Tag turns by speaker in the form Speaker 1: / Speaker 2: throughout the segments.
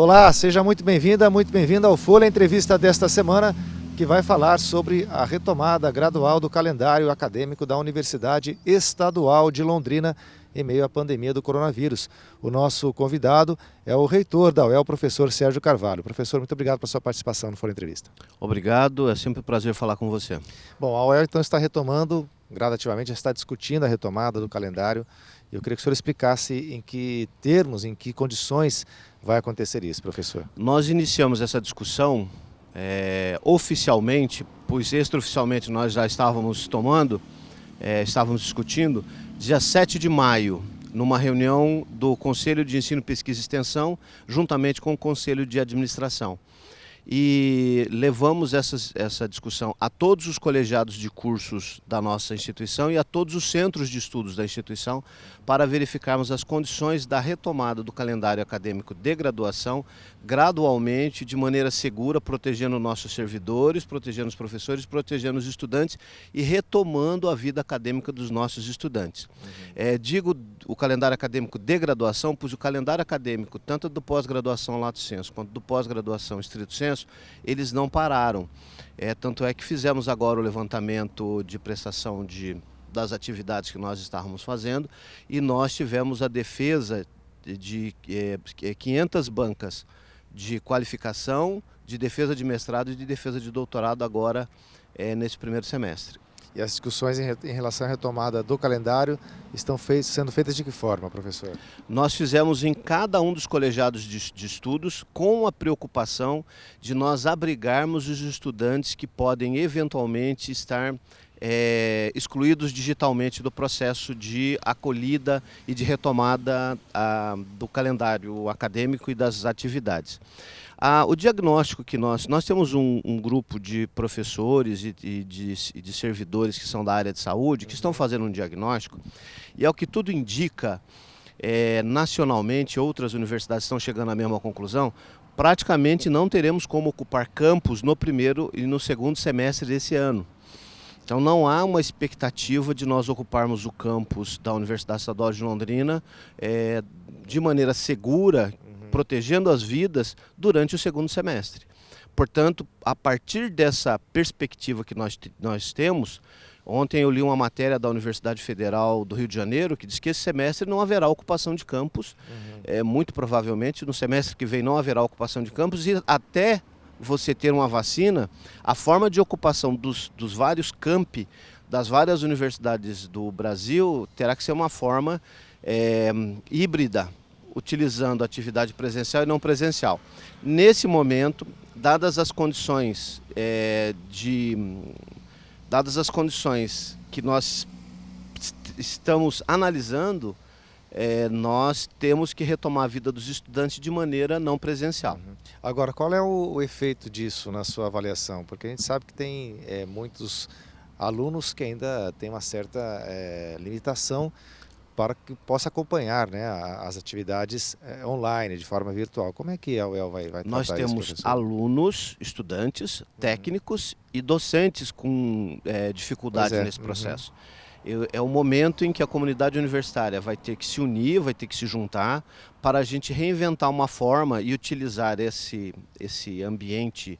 Speaker 1: Olá, seja muito bem-vindo ao Folha Entrevista desta semana, que vai falar sobre a retomada gradual do calendário acadêmico da Universidade Estadual de Londrina em meio à pandemia do coronavírus. O nosso convidado é o reitor da UEL, professor Sérgio Carvalho. Professor, muito obrigado pela sua participação no Folha Entrevista.
Speaker 2: Obrigado, é sempre um prazer falar com você.
Speaker 1: Bom, a UEL então está retomando, gradativamente, já está discutindo a retomada do calendário. Eu queria que o senhor explicasse em que termos, em que condições vai acontecer isso, professor.
Speaker 2: Nós iniciamos essa discussão oficialmente, pois extraoficialmente nós já estávamos discutindo, dia 7 de maio, numa reunião do Conselho de Ensino, Pesquisa e Extensão, juntamente com o Conselho de Administração. E levamos essa discussão a todos os colegiados de cursos da nossa instituição e a todos os centros de estudos da instituição para verificarmos as condições da retomada do calendário acadêmico de graduação gradualmente, de maneira segura, protegendo nossos servidores, protegendo os professores, protegendo os estudantes e retomando a vida acadêmica dos nossos estudantes. Digo o calendário acadêmico de graduação, pois o calendário acadêmico, tanto do pós-graduação lato sensu quanto do pós-graduação estrito sensu, eles não pararam. Tanto é que fizemos agora o levantamento de prestação das atividades que nós estávamos fazendo e nós tivemos a defesa de 500 bancas de qualificação, de defesa de mestrado e de defesa de doutorado agora nesse primeiro semestre.
Speaker 1: E as discussões em relação à retomada do calendário estão sendo feitas de que forma, professor?
Speaker 2: Nós fizemos em cada um dos colegiados de estudos com a preocupação de nós abrigarmos os estudantes que podem eventualmente estar excluídos digitalmente do processo de acolhida e de retomada do calendário acadêmico e das atividades. O diagnóstico que nós temos um grupo de professores e de servidores que são da área de saúde, que estão fazendo um diagnóstico, e ao que tudo indica, nacionalmente, outras universidades estão chegando à mesma conclusão, praticamente não teremos como ocupar campus no primeiro e no segundo semestre desse ano. Então não há uma expectativa de nós ocuparmos o campus da Universidade Estadual de Londrina de maneira segura, protegendo as vidas durante o segundo semestre. Portanto, a partir dessa perspectiva que nós temos, ontem eu li uma matéria da Universidade Federal do Rio de Janeiro que diz que esse semestre não haverá ocupação de campus, muito provavelmente no semestre que vem não haverá ocupação de campus e até você ter uma vacina, a forma de ocupação dos vários campi das várias universidades do Brasil terá que ser uma forma híbrida, utilizando atividade presencial e não presencial. Nesse momento, dadas as condições que nós estamos analisando, nós temos que retomar a vida dos estudantes de maneira não presencial.
Speaker 1: Agora, qual é o efeito disso na sua avaliação? Porque a gente sabe que tem muitos alunos que ainda têm uma certa limitação para que possa acompanhar, né, as atividades online, de forma virtual. Como é que a UEL vai tratar isso,
Speaker 2: Nós temos
Speaker 1: professor?
Speaker 2: alunos, estudantes, técnicos e docentes com dificuldades nesse processo. É o momento em que a comunidade universitária vai ter que se unir, vai ter que se juntar para a gente reinventar uma forma e utilizar esse ambiente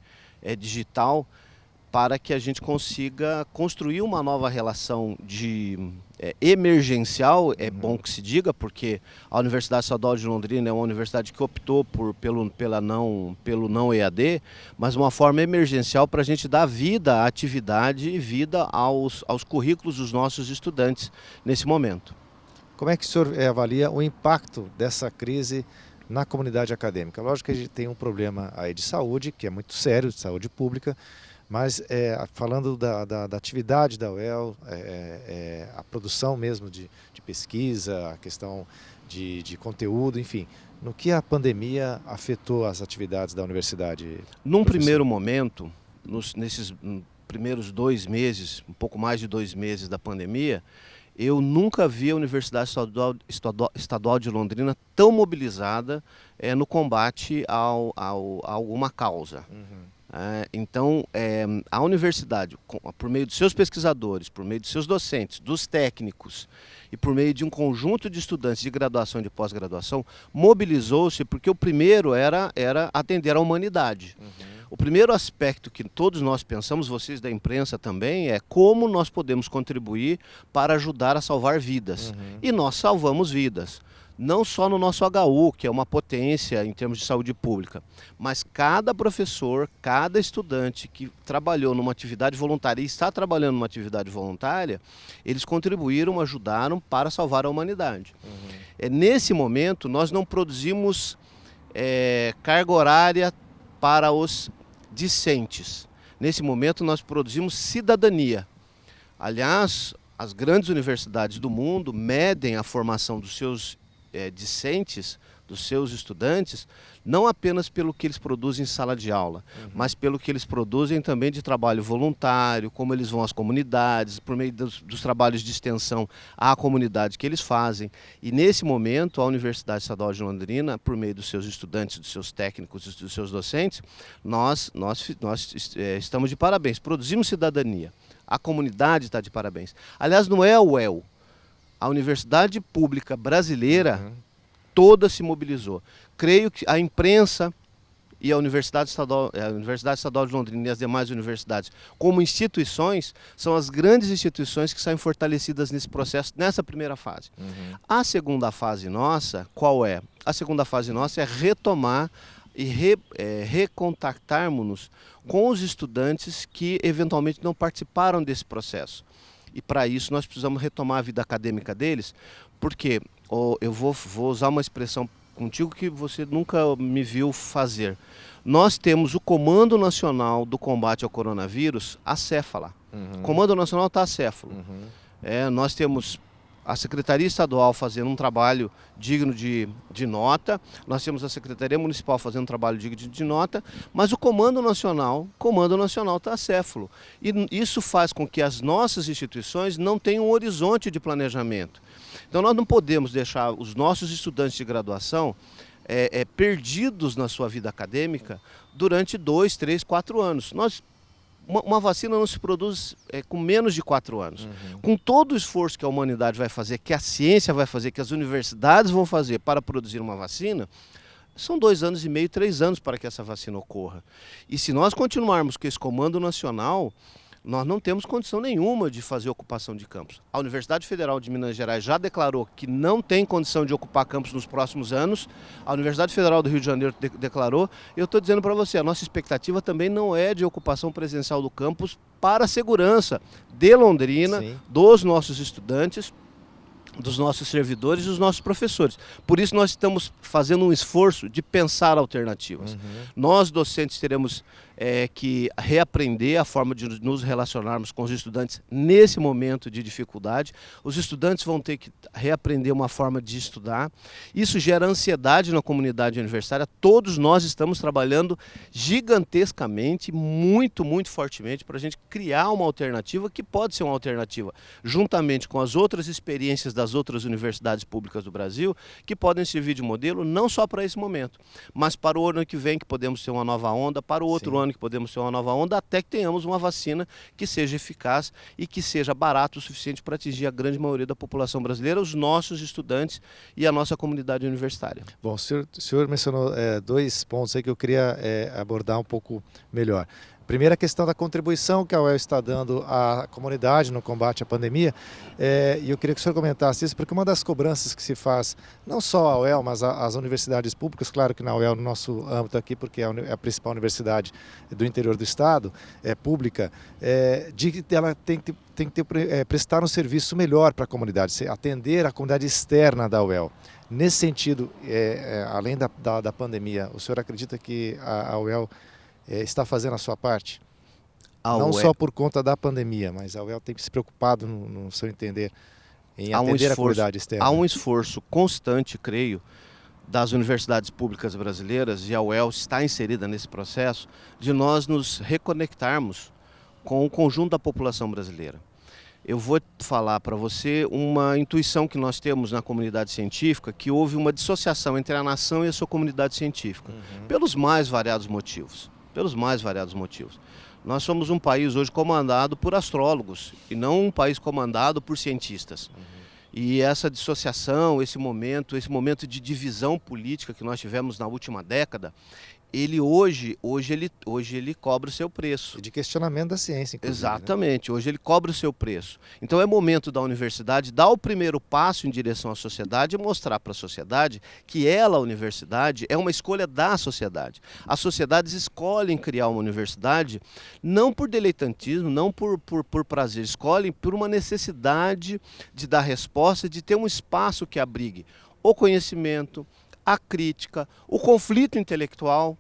Speaker 2: digital para que a gente consiga construir uma nova relação emergencial, é bom que se diga, porque a Universidade Estadual de Londrina é uma universidade que optou pelo não EAD, mas uma forma emergencial para a gente dar vida à atividade e vida aos currículos dos nossos estudantes nesse momento.
Speaker 1: Como é que o senhor avalia o impacto dessa crise na comunidade acadêmica? Lógico que a gente tem um problema aí de saúde, que é muito sério, de saúde pública, mas falando da atividade da UEL, a produção mesmo de pesquisa, a questão de conteúdo, enfim, no que a pandemia afetou as atividades da universidade?
Speaker 2: Num primeiro momento, nesses primeiros 2 meses, um pouco mais de 2 meses da pandemia, eu nunca vi a Universidade Estadual de Londrina tão mobilizada no combate a alguma causa. Então, a universidade, por meio dos seus pesquisadores, por meio dos seus docentes, dos técnicos e por meio de um conjunto de estudantes de graduação e de pós-graduação, mobilizou-se porque o primeiro era atender a humanidade. O primeiro aspecto que todos nós pensamos, vocês da imprensa também, é como nós podemos contribuir para ajudar a salvar vidas. E nós salvamos vidas. Não só no nosso HU, que é uma potência em termos de saúde pública, mas cada professor, cada estudante que trabalhou numa atividade voluntária e está trabalhando numa atividade voluntária, eles contribuíram, ajudaram para salvar a humanidade. Nesse momento, nós não produzimos carga horária para os discentes. Nesse momento, nós produzimos cidadania. Aliás, as grandes universidades do mundo medem a formação dos seus discentes, dos seus estudantes, não apenas pelo que eles produzem em sala de aula, mas pelo que eles produzem também de trabalho voluntário, como eles vão às comunidades, por meio dos trabalhos de extensão à comunidade que eles fazem. E nesse momento, a Universidade Estadual de Londrina, por meio dos seus estudantes, dos seus técnicos, dos seus docentes, nós estamos de parabéns, produzimos cidadania. A comunidade está de parabéns. Aliás, não é a UEL. A Universidade Pública Brasileira toda se mobilizou. Creio que a imprensa e a Universidade Estadual de Londrina e as demais universidades, como instituições, são as grandes instituições que saem fortalecidas nesse processo, nessa primeira fase. A segunda fase nossa, qual é? A segunda fase nossa é retomar e recontactarmos-nos com os estudantes que eventualmente não participaram desse processo. E para isso nós precisamos retomar a vida acadêmica deles, porque eu vou usar uma expressão contigo que você nunca me viu fazer. Nós temos o Comando Nacional do Combate ao Coronavírus acéfala. O Comando Nacional está acéfalo. Nós temos a Secretaria Estadual fazendo um trabalho digno de nota, nós temos a Secretaria Municipal fazendo um trabalho digno de nota, mas o Comando Nacional está acéfalo. E isso faz com que as nossas instituições não tenham um horizonte de planejamento. Então nós não podemos deixar os nossos estudantes de graduação perdidos na sua vida acadêmica durante 2, 3, 4 anos. Uma vacina não se produz com menos de 4 anos. Com todo o esforço que a humanidade vai fazer, que a ciência vai fazer, que as universidades vão fazer para produzir uma vacina, são 2 anos e meio, 3 anos para que essa vacina ocorra. E se nós continuarmos com esse Comando Nacional, nós não temos condição nenhuma de fazer ocupação de campos. A Universidade Federal de Minas Gerais já declarou que não tem condição de ocupar campos nos próximos anos. A Universidade Federal do Rio de Janeiro declarou. Eu estou dizendo para você, a nossa expectativa também não é de ocupação presencial do campus para a segurança de Londrina, dos nossos estudantes, dos nossos servidores e dos nossos professores. Por isso nós estamos fazendo um esforço de pensar alternativas. Nós, docentes, teremos que reaprender a forma de nos relacionarmos com os estudantes nesse momento de dificuldade. Os estudantes vão ter que reaprender uma forma de estudar. Isso gera ansiedade na comunidade universitária. Todos nós estamos trabalhando gigantescamente, muito, muito fortemente para a gente criar uma alternativa que pode ser uma alternativa, juntamente com as outras experiências das outras universidades públicas do Brasil, que podem servir de modelo não só para esse momento, mas para o ano que vem, que podemos ter uma nova onda, para o outro ano que podemos ter uma nova onda, até que tenhamos uma vacina que seja eficaz e que seja barato o suficiente para atingir a grande maioria da população brasileira, os nossos estudantes e a nossa comunidade universitária.
Speaker 1: Bom, o senhor mencionou 2 pontos aí que eu queria abordar um pouco melhor. Primeiro, a questão da contribuição que a UEL está dando à comunidade no combate à pandemia. E eu queria que o senhor comentasse isso, porque uma das cobranças que se faz, não só a UEL, mas as universidades públicas, claro que na UEL, no nosso âmbito aqui, porque é a principal universidade do interior do estado, pública, de que ela tem que prestar um serviço melhor para a comunidade, atender a comunidade externa da UEL. Nesse sentido, além da pandemia, o senhor acredita que a UEL está fazendo a sua parte? Não só por conta da pandemia, mas a UEL tem se preocupado, no seu entender, em atender a comunidade externa.
Speaker 2: Há um esforço constante, creio, das universidades públicas brasileiras, e a UEL está inserida nesse processo, de nós nos reconectarmos com o conjunto da população brasileira. Eu vou falar para você uma intuição que nós temos na comunidade científica, que houve uma dissociação entre a nação e a sua comunidade científica, pelos mais variados motivos. pelos mais variados motivos. Nós somos um país hoje comandado por astrólogos e não um país comandado por cientistas. E essa dissociação, esse momento de divisão política que nós tivemos na última década, ele hoje ele cobra o seu preço.
Speaker 1: E de questionamento da ciência, inclusive.
Speaker 2: Exatamente, né? Hoje ele cobra o seu preço. Então é momento da universidade dar o primeiro passo em direção à sociedade e mostrar para a sociedade que ela, a universidade, é uma escolha da sociedade. As sociedades escolhem criar uma universidade não por diletantismo, não por prazer, escolhem por uma necessidade de dar resposta, de ter um espaço que abrigue o conhecimento, a crítica, o conflito intelectual,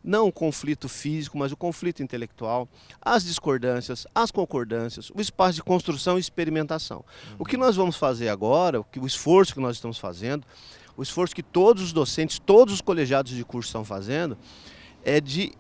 Speaker 2: não o conflito físico, mas o conflito intelectual, as discordâncias, as concordâncias, o espaço de construção e experimentação. O que nós vamos fazer agora, o esforço que nós estamos fazendo, o esforço que todos os docentes, todos os colegiados de curso estão fazendo, é de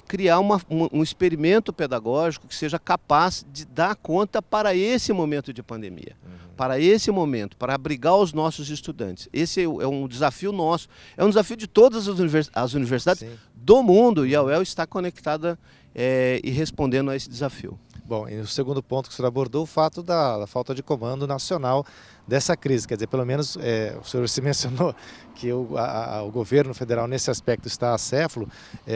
Speaker 2: criar um experimento pedagógico que seja capaz de dar conta para esse momento de pandemia. Para esse momento, para abrigar os nossos estudantes. Esse é um desafio nosso, é um desafio de todas as universidades Sim. do mundo, e a UEL está conectada e respondendo a esse desafio.
Speaker 1: Bom, e o segundo ponto que o senhor abordou, o fato da falta de comando nacional dessa crise. Quer dizer, pelo menos o senhor se mencionou que o governo federal nesse aspecto está acéfalo,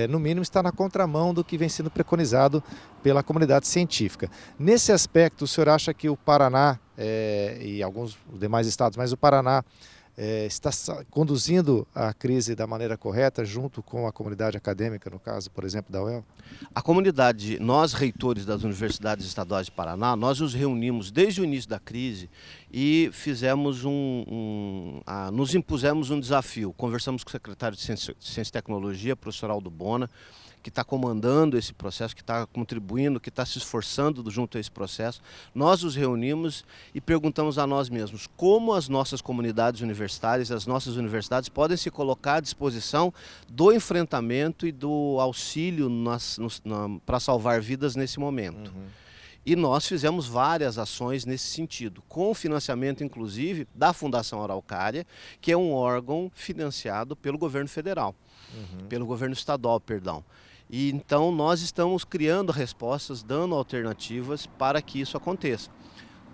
Speaker 1: no mínimo está na contramão do que vem sendo preconizado pela comunidade científica. Nesse aspecto, o senhor acha que o Paraná e alguns demais estados, mas o Paraná está conduzindo a crise da maneira correta junto com a comunidade acadêmica, no caso, por exemplo, da UEL?
Speaker 2: A comunidade, nós reitores das universidades estaduais de Paraná, nós nos reunimos desde o início da crise e fizemos nos impusemos um desafio. Conversamos com o secretário de Ciência e Tecnologia, professor Aldo Bona, que está comandando esse processo, que está contribuindo, que está se esforçando junto a esse processo. Nós nos reunimos e perguntamos a nós mesmos como as nossas comunidades universitárias, as nossas universidades podem se colocar à disposição do enfrentamento e do auxílio para salvar vidas nesse momento. E nós fizemos várias ações nesse sentido, com financiamento inclusive da Fundação Araucária, que é um órgão financiado pelo governo federal, pelo governo estadual, perdão. E então nós estamos criando respostas, dando alternativas para que isso aconteça.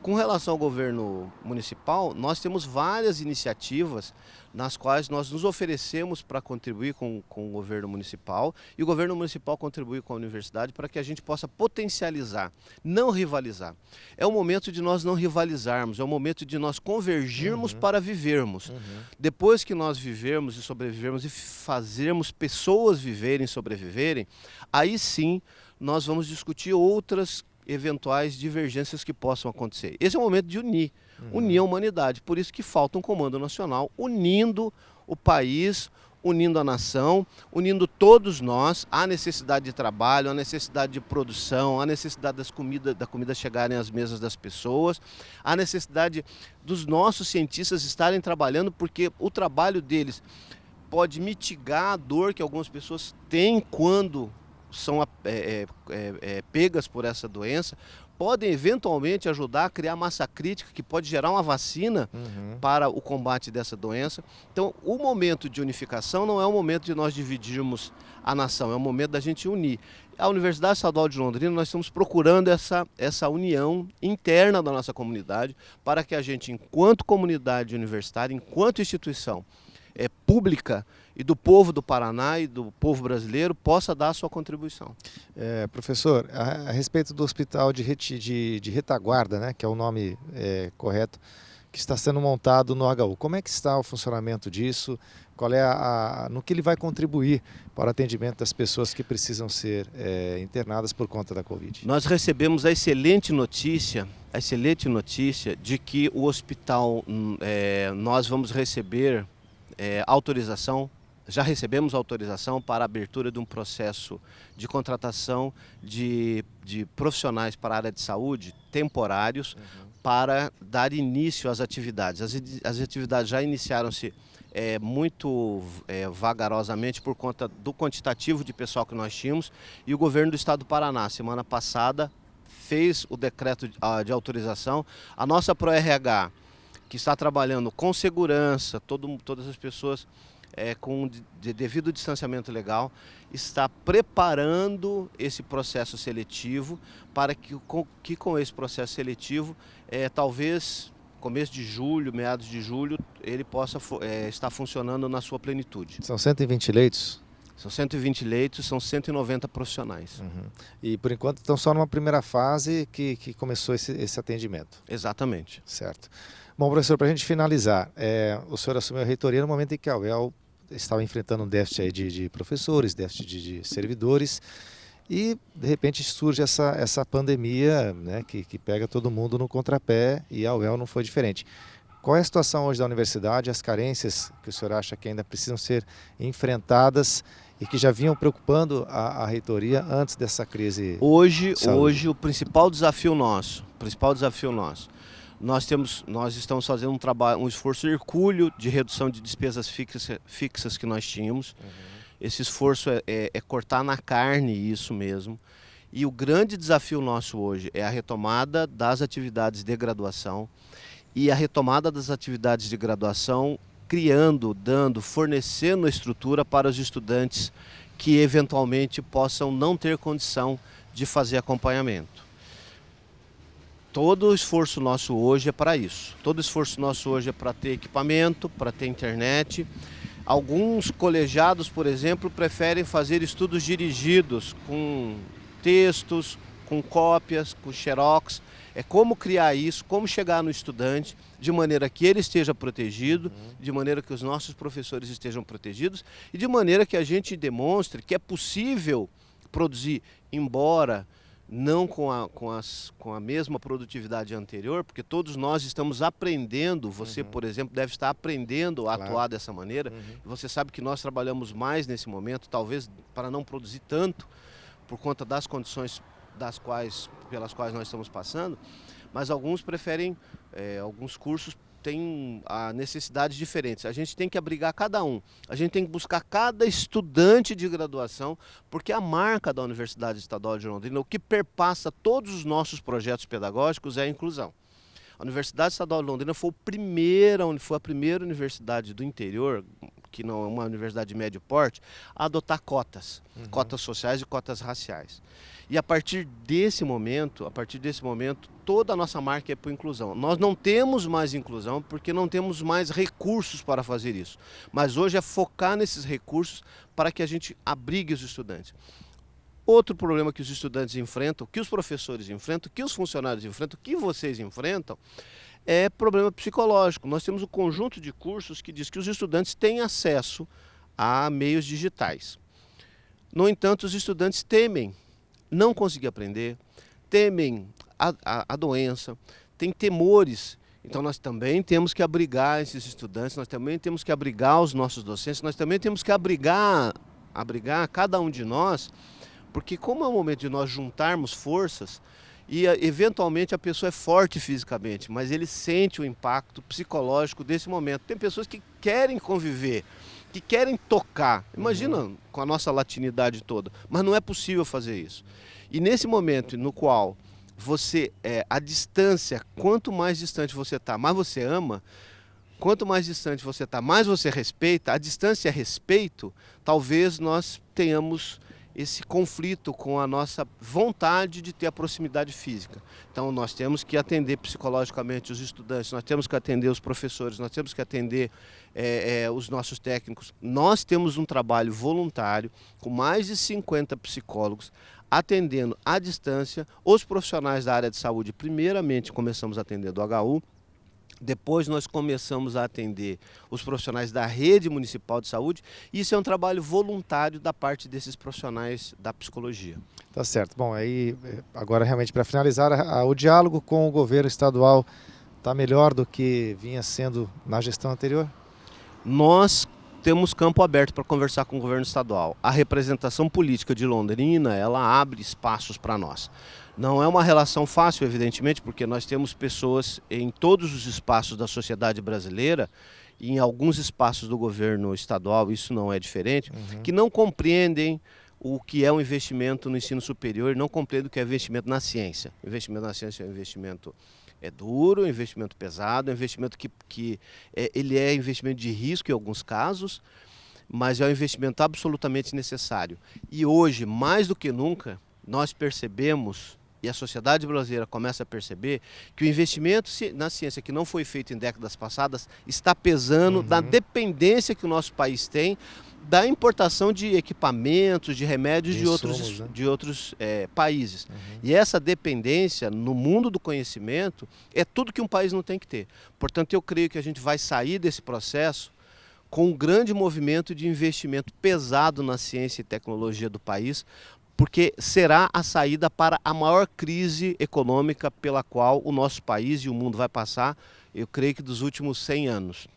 Speaker 2: Com relação ao governo municipal, nós temos várias iniciativas nas quais nós nos oferecemos para contribuir com o governo municipal e o governo municipal contribui com a universidade para que a gente possa potencializar, não rivalizar. É o momento de nós não rivalizarmos, é o momento de nós convergirmos para vivermos. Depois que nós vivermos e sobrevivermos e fazermos pessoas viverem e sobreviverem, aí sim nós vamos discutir outras eventuais divergências que possam acontecer. Esse é o momento de unir a humanidade. Por isso que falta um comando nacional unindo o país, unindo a nação, unindo todos nós, a necessidade de trabalho, a necessidade de produção, a necessidade da comida chegarem às mesas das pessoas, a necessidade dos nossos cientistas estarem trabalhando, porque o trabalho deles pode mitigar a dor que algumas pessoas têm quando são pegas por essa doença, podem eventualmente ajudar a criar massa crítica que pode gerar uma vacina para o combate dessa doença. Então, o momento de unificação não é o momento de nós dividirmos a nação, é o momento da gente unir. A Universidade Estadual de Londrina, nós estamos procurando essa união interna da nossa comunidade para que a gente, enquanto comunidade universitária, enquanto instituição pública e do povo do Paraná e do povo brasileiro, possa dar a sua contribuição.
Speaker 1: Professor, a respeito do hospital de retaguarda, né, que é o nome correto, que está sendo montado no HU, como é que está o funcionamento disso? Qual é no que ele vai contribuir para o atendimento das pessoas que precisam ser internadas por conta da Covid?
Speaker 2: Nós recebemos a excelente notícia de que o hospital, nós vamos receber autorização, já recebemos autorização para a abertura de um processo de contratação de profissionais para a área de saúde temporários para dar início às atividades. As atividades já iniciaram-se muito vagarosamente por conta do quantitativo de pessoal que nós tínhamos, e o governo do estado do Paraná, semana passada, fez o decreto de autorização. A nossa ProRH, que está trabalhando com segurança, todas as pessoas com devido distanciamento legal, está preparando esse processo seletivo para que com esse processo seletivo, talvez começo de julho, meados de julho, ele possa estar funcionando na sua plenitude.
Speaker 1: São 120 leitos?
Speaker 2: São 120 leitos, são 190 profissionais.
Speaker 1: Uhum. E por enquanto estão só numa primeira fase que começou esse atendimento.
Speaker 2: Exatamente.
Speaker 1: Certo. Bom, professor, para a gente finalizar, o senhor assumiu a reitoria no momento em que a UEL estava enfrentando um déficit aí de professores, déficit de servidores, e de repente surge essa pandemia, né, que pega todo mundo no contrapé, e a UEL não foi diferente. Qual é a situação hoje da universidade, as carências que o senhor acha que ainda precisam ser enfrentadas e que já vinham preocupando a reitoria antes dessa crise?
Speaker 2: Hoje o principal desafio nosso, nós estamos fazendo um esforço hercúleo de redução de despesas fixas que nós tínhamos. Esse esforço é cortar na carne isso mesmo. E o grande desafio nosso hoje é a retomada das atividades de graduação, e a retomada das atividades de graduação fornecendo estrutura para os estudantes que eventualmente possam não ter condição de fazer acompanhamento. Todo o esforço nosso hoje é para isso. Todo o esforço nosso hoje é para ter equipamento, para ter internet. Alguns colegiados, por exemplo, preferem fazer estudos dirigidos com textos, com cópias, com xerox. É como criar isso, como chegar no estudante, de maneira que ele esteja protegido, de maneira que os nossos professores estejam protegidos e de maneira que a gente demonstre que é possível produzir, embora não com a mesma produtividade anterior, porque todos nós estamos aprendendo, você, por exemplo, deve estar aprendendo a atuar dessa maneira. Você sabe que nós trabalhamos mais nesse momento, talvez para não produzir tanto, por conta das condições pelas quais nós estamos passando, mas alguns preferem, alguns cursos têm necessidades diferentes. A gente tem que abrigar cada um, a gente tem que buscar cada estudante de graduação, porque a marca da Universidade Estadual de Londrina, o que perpassa todos os nossos projetos pedagógicos é a inclusão. A Universidade Estadual de Londrina foi a primeira universidade do interior, que não é uma universidade de médio porte, a adotar cotas, cotas sociais e cotas raciais. E a partir desse momento, toda a nossa marca é por inclusão. Nós não temos mais inclusão porque não temos mais recursos para fazer isso. Mas hoje é focar nesses recursos para que a gente abrigue os estudantes. Outro problema que os estudantes enfrentam, que os professores enfrentam, que os funcionários enfrentam, que vocês enfrentam, é problema psicológico. Nós temos um conjunto de cursos que diz que os estudantes têm acesso a meios digitais. No entanto, os estudantes temem não conseguir aprender, temem a doença, têm temores. Então nós também temos que abrigar esses estudantes, nós também temos que abrigar os nossos docentes, nós também temos que abrigar cada um de nós, porque como é o momento de nós juntarmos forças, e eventualmente a pessoa é forte fisicamente, mas ele sente o impacto psicológico desse momento. Tem pessoas que querem conviver, que querem tocar, imagina com a nossa latinidade toda, mas não é possível fazer isso. E nesse momento no qual a distância, quanto mais distante você está, mais você ama, quanto mais distante você está, mais você respeita, a distância é respeito, talvez nós tenhamos esse conflito com a nossa vontade de ter a proximidade física. Então nós temos que atender psicologicamente os estudantes, nós temos que atender os professores, nós temos que atender os nossos técnicos. Nós temos um trabalho voluntário com mais de 50 psicólogos atendendo à distância os profissionais da área de saúde. Primeiramente começamos a atender do HU, depois nós começamos a atender os profissionais da rede municipal de saúde. Isso é um trabalho voluntário da parte desses profissionais da psicologia.
Speaker 1: Tá certo. Bom, aí agora realmente para finalizar, o diálogo com o governo estadual está melhor do que vinha sendo na gestão anterior?
Speaker 2: Nós temos campo aberto para conversar com o governo estadual. A representação política de Londrina, ela abre espaços para nós. Não é uma relação fácil, evidentemente, porque nós temos pessoas em todos os espaços da sociedade brasileira, e em alguns espaços do governo estadual, isso não é diferente, que não compreendem o que é um investimento no ensino superior, não compreendem o que é investimento na ciência. O investimento na ciência é um investimento duro, um investimento pesado, um investimento ele é investimento de risco em alguns casos, mas é um investimento absolutamente necessário. E hoje, mais do que nunca, nós percebemos, e a sociedade brasileira começa a perceber, que o investimento na ciência que não foi feito em décadas passadas está pesando na dependência que o nosso país tem da importação de equipamentos, de remédios de outros países. E essa dependência no mundo do conhecimento é tudo que um país não tem que ter. Portanto, eu creio que a gente vai sair desse processo com um grande movimento de investimento pesado na ciência e tecnologia do país, porque será a saída para a maior crise econômica pela qual o nosso país e o mundo vai passar, eu creio que dos últimos 100 anos.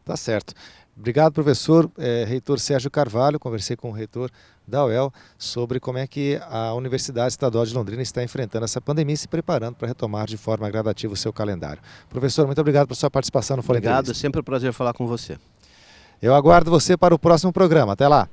Speaker 1: Tá certo. Obrigado, professor. Reitor Sérgio Carvalho, conversei com o reitor da UEL sobre como é que a Universidade Estadual de Londrina está enfrentando essa pandemia e se preparando para retomar de forma gradativa o seu calendário. Professor, muito obrigado por sua participação no Fora Entrevista.
Speaker 2: Obrigado, é sempre um prazer falar com você.
Speaker 1: Eu aguardo você para o próximo programa. Até lá.